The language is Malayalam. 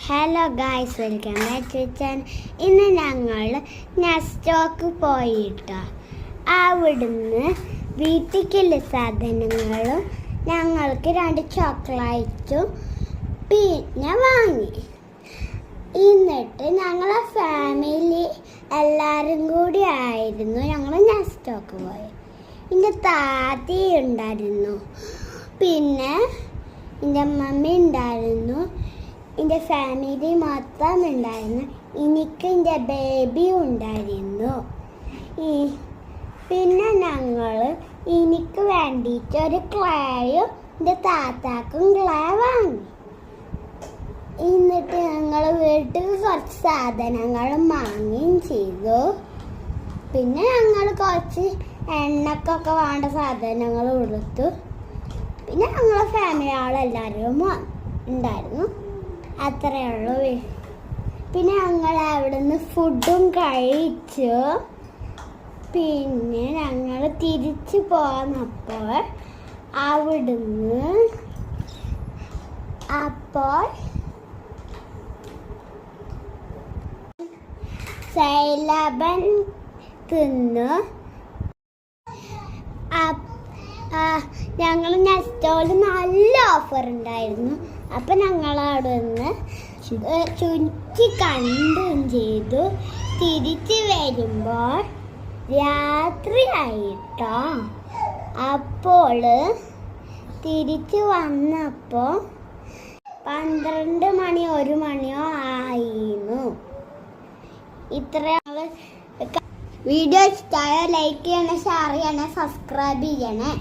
Hello guys, welcome back to channel. ഇന്ന് ഞങ്ങൾ നെസ്റ്റോക്ക് പോയിട്ടോ അവിടുന്ന് വീട്ടിലേക്കുള്ള സാധനങ്ങളും ഞങ്ങൾക്ക് 2 ചോക്ലേറ്റും പിന്നെ വാങ്ങി. എന്നിട്ട് ഞങ്ങളെ ഫാമിലി എല്ലാവരും കൂടി ആയിരുന്നു ഞങ്ങൾ നെസ്റ്റോക്ക് പോയി. എൻ്റെ താത്തി ഉണ്ടായിരുന്നു, പിന്നെ എൻ്റെ മമ്മി ഉണ്ടായിരുന്നു, എൻ്റെ ഫാമിലി മൊത്തം ഉണ്ടായിരുന്നു, എനിക്ക് എൻ്റെ ബേബി ഉണ്ടായിരുന്നു. പിന്നെ ഞങ്ങൾ എനിക്ക് വേണ്ടിയിട്ട് ഒരു ക്ലേയും എൻ്റെ താത്താക്കും ക്ലേ വാങ്ങി. എന്നിട്ട് ഞങ്ങൾ വീട്ടിൽ കുറച്ച് സാധനങ്ങളും വാങ്ങുകയും ചെയ്തു. പിന്നെ ഞങ്ങൾ കുറച്ച് എണ്ണക്കൊക്കെ വേണ്ട സാധനങ്ങൾ കൊടുത്തു. പിന്നെ ഞങ്ങളെ ഫാമിലി ആളെല്ലാവരും ഉണ്ടായിരുന്നു. അത്രയേ ഉള്ളൂ. പിന്നെ ഞങ്ങൾ അവിടെ നിന്ന് ഫുഡും കഴിച്ചു. പിന്നെ ഞങ്ങൾ തിരിച്ചു പോന്നപ്പോൾ അവിടുന്ന് സൈലബൻ തിന്നു. ഞങ്ങൾ നെസ്റ്റോയിൽ നല്ല ഓഫർ ഉണ്ടായിരുന്നു. അപ്പം ഞങ്ങൾ അവിടെ നിന്ന് ചുറ്റി കണ്ടും ചെയ്തു. തിരിച്ച് വരുമ്പോൾ രാത്രി ആയിട്ടോ. അപ്പോൾ തിരിച്ച് വന്നപ്പോൾ 12 മണി 1 മണിയോ ആയിരുന്നു. ഇത്ര വീഡിയോ ഇഷ്ടമായ ലൈക്ക് ചെയ്യണേ, ഷെയർ ചെയ്യണേ, സബ്സ്ക്രൈബ് ചെയ്യണേ.